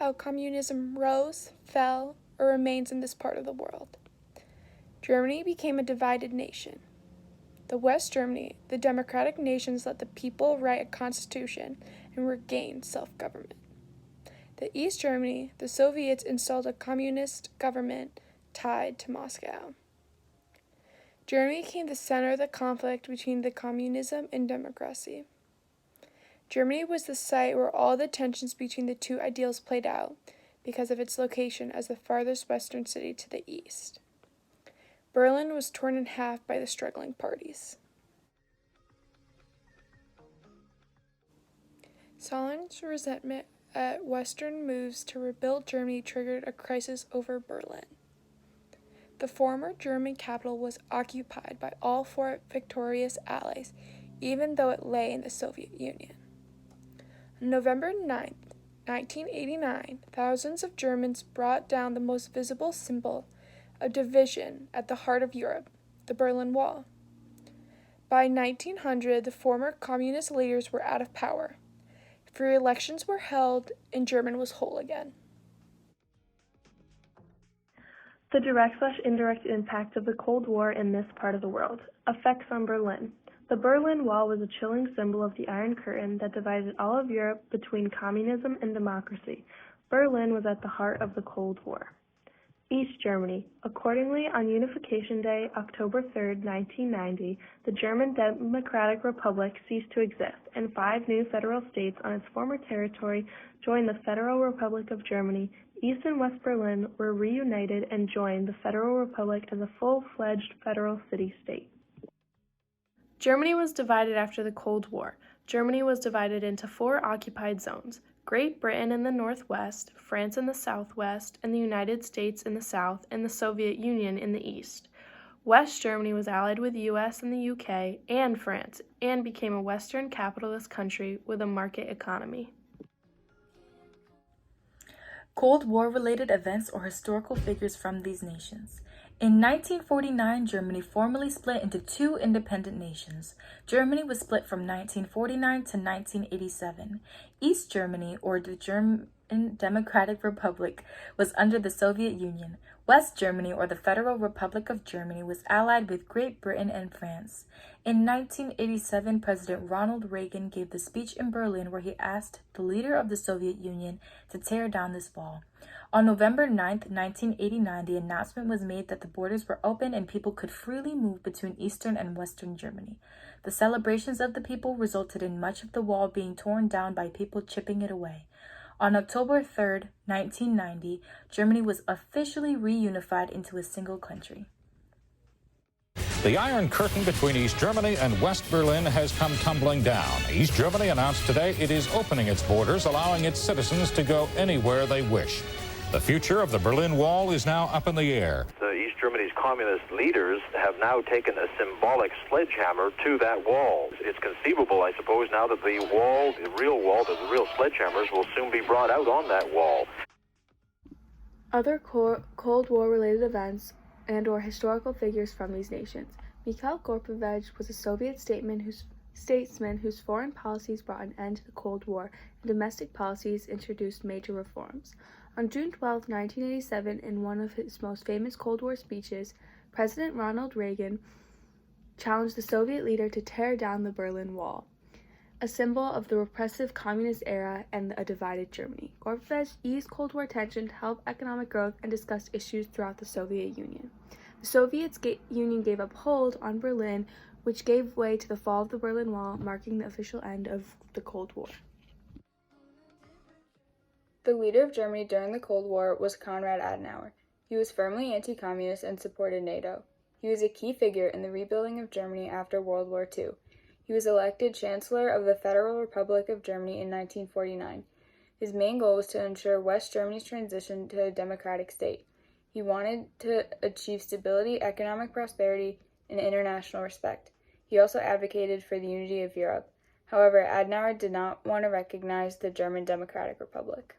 how communism rose, fell, or remains in this part of the world. Germany became a divided nation. The West Germany, the democratic nations let the people write a constitution and regain self-government. The East Germany, the Soviets installed a communist government tied to Moscow. Germany became the center of the conflict between the communism and democracy. Germany was the site where all the tensions between the two ideals played out because of its location as the farthest western city to the east. Berlin was torn in half by the struggling parties. Stalin's resentment at Western moves to rebuild Germany triggered a crisis over Berlin. The former German capital was occupied by all four victorious allies, even though it lay in the Soviet Union. On November 9, 1989, thousands of Germans brought down the most visible symbol of division at the heart of Europe, the Berlin Wall. By 1900, the former communist leaders were out of power. Free elections were held, and Germany was whole again. The direct/indirect impact of the Cold War in this part of the world. Effects on Berlin. The Berlin Wall was a chilling symbol of the Iron Curtain that divided all of Europe between communism and democracy. Berlin was at the heart of the Cold War. East Germany. Accordingly, on Unification Day, October 3, 1990, the German Democratic Republic ceased to exist, and 5 new federal states on its former territory joined the Federal Republic of Germany. East and West Berlin were reunited and joined the Federal Republic as a full-fledged federal city-state. Germany was divided after the Cold War. Germany was divided into 4 occupied zones: Great Britain in the northwest, France in the southwest, and the United States in the south, and the Soviet Union in the east. West Germany was allied with the US and the UK and France, and became a Western capitalist country with a market economy. Cold War-related events or historical figures from these nations. In 1949, Germany formally split into 2 independent nations. Germany was split from 1949 to 1987. East Germany, or the German Democratic Republic, was under the Soviet Union. West Germany, or the Federal Republic of Germany, was allied with Great Britain and France. In 1987, President Ronald Reagan gave the speech in Berlin where he asked the leader of the Soviet Union to tear down this wall. On November 9, 1989, the announcement was made that the borders were open and people could freely move between Eastern and Western Germany. The celebrations of the people resulted in much of the wall being torn down by people chipping it away. On October 3, 1990, Germany was officially reunified into a single country. The Iron Curtain between East Germany and West Berlin has come tumbling down. East Germany announced today it is opening its borders, allowing its citizens to go anywhere they wish. The future of the Berlin Wall is now up in the air. East Germany's communist leaders have now taken a symbolic sledgehammer to that wall. It's conceivable, I suppose, now that the real sledgehammers will soon be brought out on that wall. Other Cold War-related events and or historical figures from these nations. Mikhail Gorbachev was a Soviet statesman whose foreign policies brought an end to the Cold War and domestic policies introduced major reforms. On June 12, 1987, in one of his most famous Cold War speeches, President Ronald Reagan challenged the Soviet leader to tear down the Berlin Wall, a symbol of the repressive communist era and a divided Germany. Gorbachev eased Cold War tension to help economic growth and discussed issues throughout the Soviet Union. The Soviet Union gave up hold on Berlin, which gave way to the fall of the Berlin Wall, marking the official end of the Cold War. The leader of Germany during the Cold War was Konrad Adenauer. He was firmly anti-communist and supported NATO. He was a key figure in the rebuilding of Germany after World War II. He was elected Chancellor of the Federal Republic of Germany in 1949. His main goal was to ensure West Germany's transition to a democratic state. He wanted to achieve stability, economic prosperity, and international respect. He also advocated for the unity of Europe. However, Adenauer did not want to recognize the German Democratic Republic.